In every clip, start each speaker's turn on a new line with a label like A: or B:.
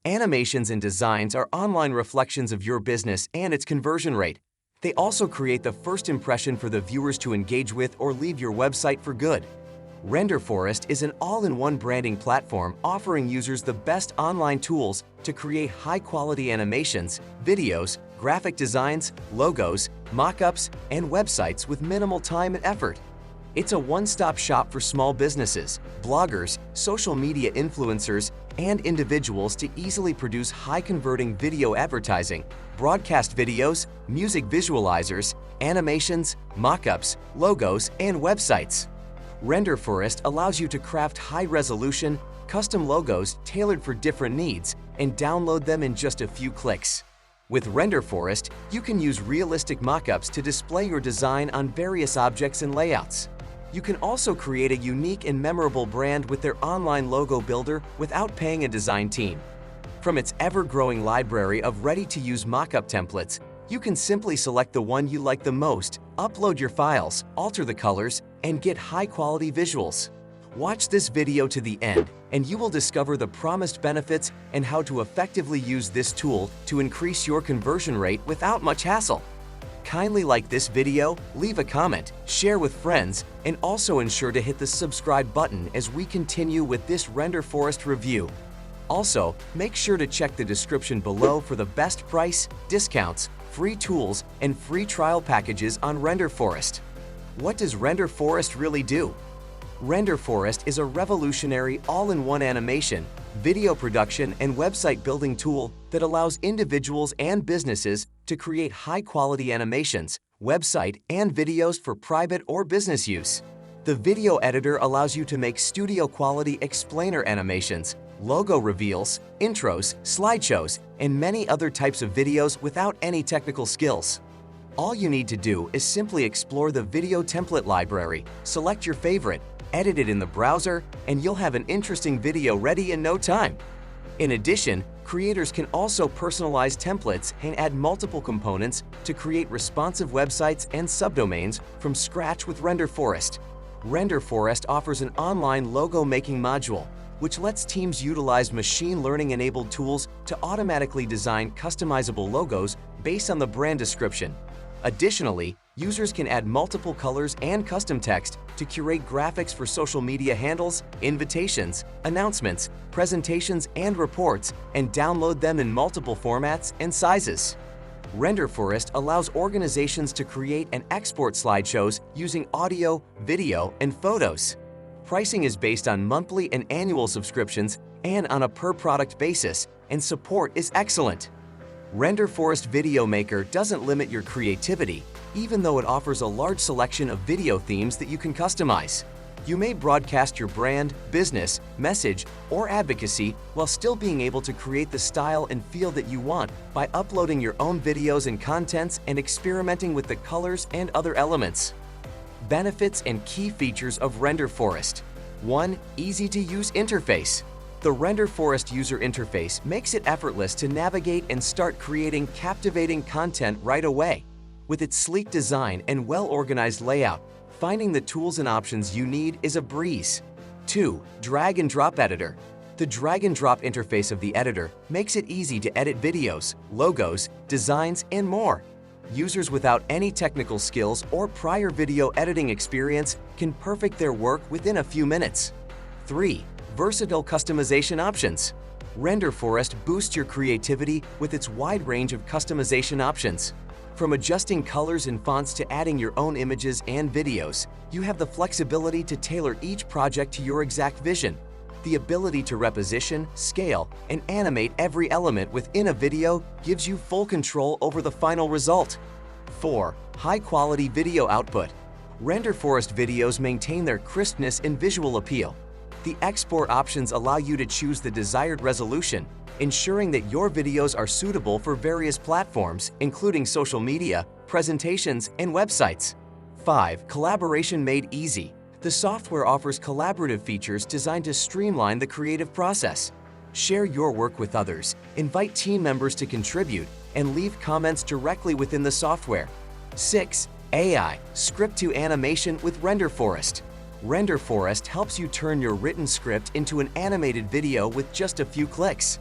A: Animations and designs are online reflections of your business and its conversion rate. They also create the first impression for the viewers to engage with or leave your website for good. Renderforest is an all-in-one branding platform offering users the best online tools to create high-quality animations, videos, graphic designs, logos, mock-ups, and websites with minimal time and effort. It's a one-stop shop for small businesses, bloggers, social media influencers, and individuals to easily produce high-converting video advertising, broadcast videos, music visualizers, animations, mock-ups, logos, and websites. Renderforest allows you to craft high-resolution, custom logos tailored for different needs and download them in just a few clicks. With Renderforest, you can use realistic mock-ups to display your design on various objects and layouts. You can also create a unique and memorable brand with their online logo builder without paying a design team. From its ever-growing library of ready-to-use mock-up templates, you can simply select the one you like the most, upload your files, alter the colors, and get high-quality visuals. Watch this video to the end, and you will discover the promised benefits and how to effectively use this tool to increase your conversion rate without much hassle. Kindly like this video, leave a comment, share with friends, and also ensure to hit the subscribe button as we continue with this Renderforest review. Also, make sure to check the description below for the best price, discounts, free tools, and free trial packages on Renderforest. What does Renderforest really do? Renderforest is a revolutionary all-in-one animation, video production, and website building tool that allows individuals and businesses to create high-quality animations, website, and videos for private or business use. The video editor allows you to make studio-quality explainer animations, logo reveals, intros, slideshows, and many other types of videos without any technical skills. All you need to do is simply explore the video template library, select your favorite, edit it in the browser, and you'll have an interesting video ready in no time. In addition, creators can also personalize templates and add multiple components to create responsive websites and subdomains from scratch with Renderforest. Renderforest offers an online logo-making module, which lets teams utilize machine learning-enabled tools to automatically design customizable logos based on the brand description. Additionally, users can add multiple colors and custom text to curate graphics for social media handles, invitations, announcements, presentations, and reports, and download them in multiple formats and sizes. Renderforest allows organizations to create and export slideshows using audio, video, and photos. Pricing is based on monthly and annual subscriptions and on a per-product basis, and support is excellent. Renderforest Video Maker doesn't limit your creativity, even though it offers a large selection of video themes that you can customize. You may broadcast your brand, business, message, or advocacy while still being able to create the style and feel that you want by uploading your own videos and contents and experimenting with the colors and other elements. Benefits and key features of Renderforest. 1. Easy-to-use interface. The Renderforest user interface makes it effortless to navigate and start creating captivating content right away. With its sleek design and well-organized layout, finding the tools and options you need is a breeze. 2. Drag-and-drop editor. The drag-and-drop interface of the editor makes it easy to edit videos, logos, designs, and more. Users without any technical skills or prior video editing experience can perfect their work within a few minutes. 3. Versatile customization options. Renderforest boosts your creativity with its wide range of customization options. From adjusting colors and fonts to adding your own images and videos, you have the flexibility to tailor each project to your exact vision. The ability to reposition, scale, and animate every element within a video gives you full control over the final result. 4. High-quality video output. Renderforest videos maintain their crispness and visual appeal. The export options allow you to choose the desired resolution, ensuring that your videos are suitable for various platforms, including social media, presentations, and websites. 5. Collaboration made easy. The software offers collaborative features designed to streamline the creative process. Share your work with others, invite team members to contribute, and leave comments directly within the software. 6. AI, script to animation with Renderforest. Renderforest helps you turn your written script into an animated video with just a few clicks.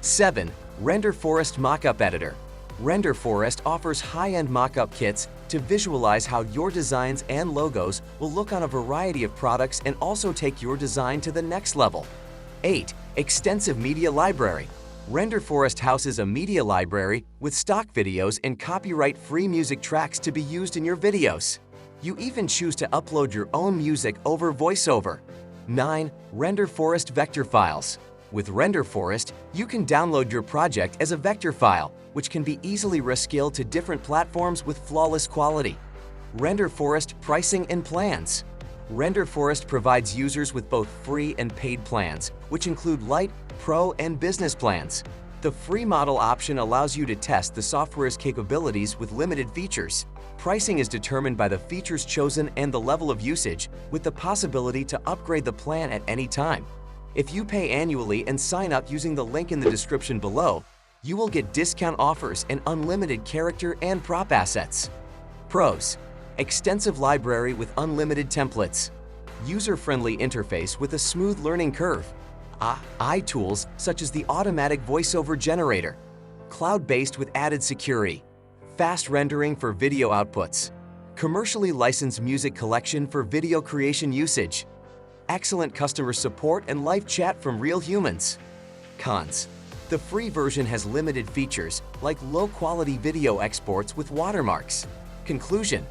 A: 7. Renderforest Mockup Editor. Renderforest offers high-end mockup kits to visualize how your designs and logos will look on a variety of products and also take your design to the next level. 8. Extensive Media Library. Renderforest houses a media library with stock videos and copyright-free music tracks to be used in your videos. You even choose to upload your own music over VoiceOver. 9. Renderforest Vector Files. With Renderforest, you can download your project as a vector file, which can be easily rescaled to different platforms with flawless quality. Renderforest Pricing and Plans. Renderforest provides users with both free and paid plans, which include Lite, Pro, and Business plans. The free model option allows you to test the software's capabilities with limited features. Pricing is determined by the features chosen and the level of usage, with the possibility to upgrade the plan at any time. If you pay annually and sign up using the link in the description below, you will get discount offers and unlimited character and prop assets. Pros: extensive library with unlimited templates, user-friendly interface with a smooth learning curve, AI tools such as the automatic voiceover generator, cloud-based with added security, fast rendering for video outputs, commercially licensed music collection for video creation usage, excellent customer support and live chat from real humans. Cons: the free version has limited features like low-quality video exports with watermarks. Conclusion: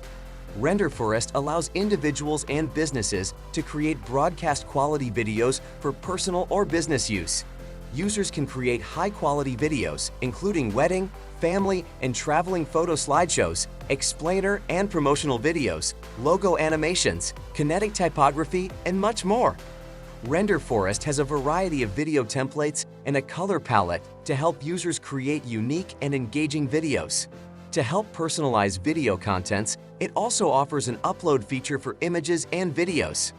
A: Renderforest allows individuals and businesses to create broadcast-quality videos for personal or business use. Users can create high-quality videos, including wedding, family, and traveling photo slideshows, explainer and promotional videos, logo animations, kinetic typography, and much more. Renderforest has a variety of video templates and a color palette to help users create unique and engaging videos. To help personalize video contents, it also offers an upload feature for images and videos.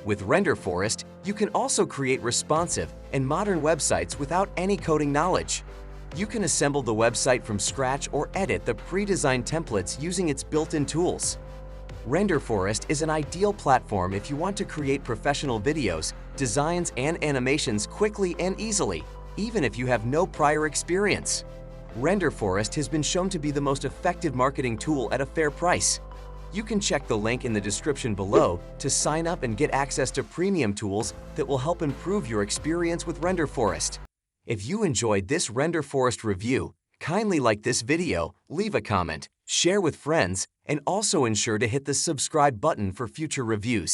A: With Renderforest, you can also create responsive and modern websites without any coding knowledge. You can assemble the website from scratch or edit the pre-designed templates using its built-in tools. Renderforest is an ideal platform if you want to create professional videos, designs, and animations quickly and easily, even if you have no prior experience. Renderforest has been shown to be the most effective marketing tool at a fair price. You can check the link in the description below to sign up and get access to premium tools that will help improve your experience with Renderforest. If you enjoyed this Renderforest review, kindly like this video, leave a comment, share with friends, and also ensure to hit the subscribe button for future reviews.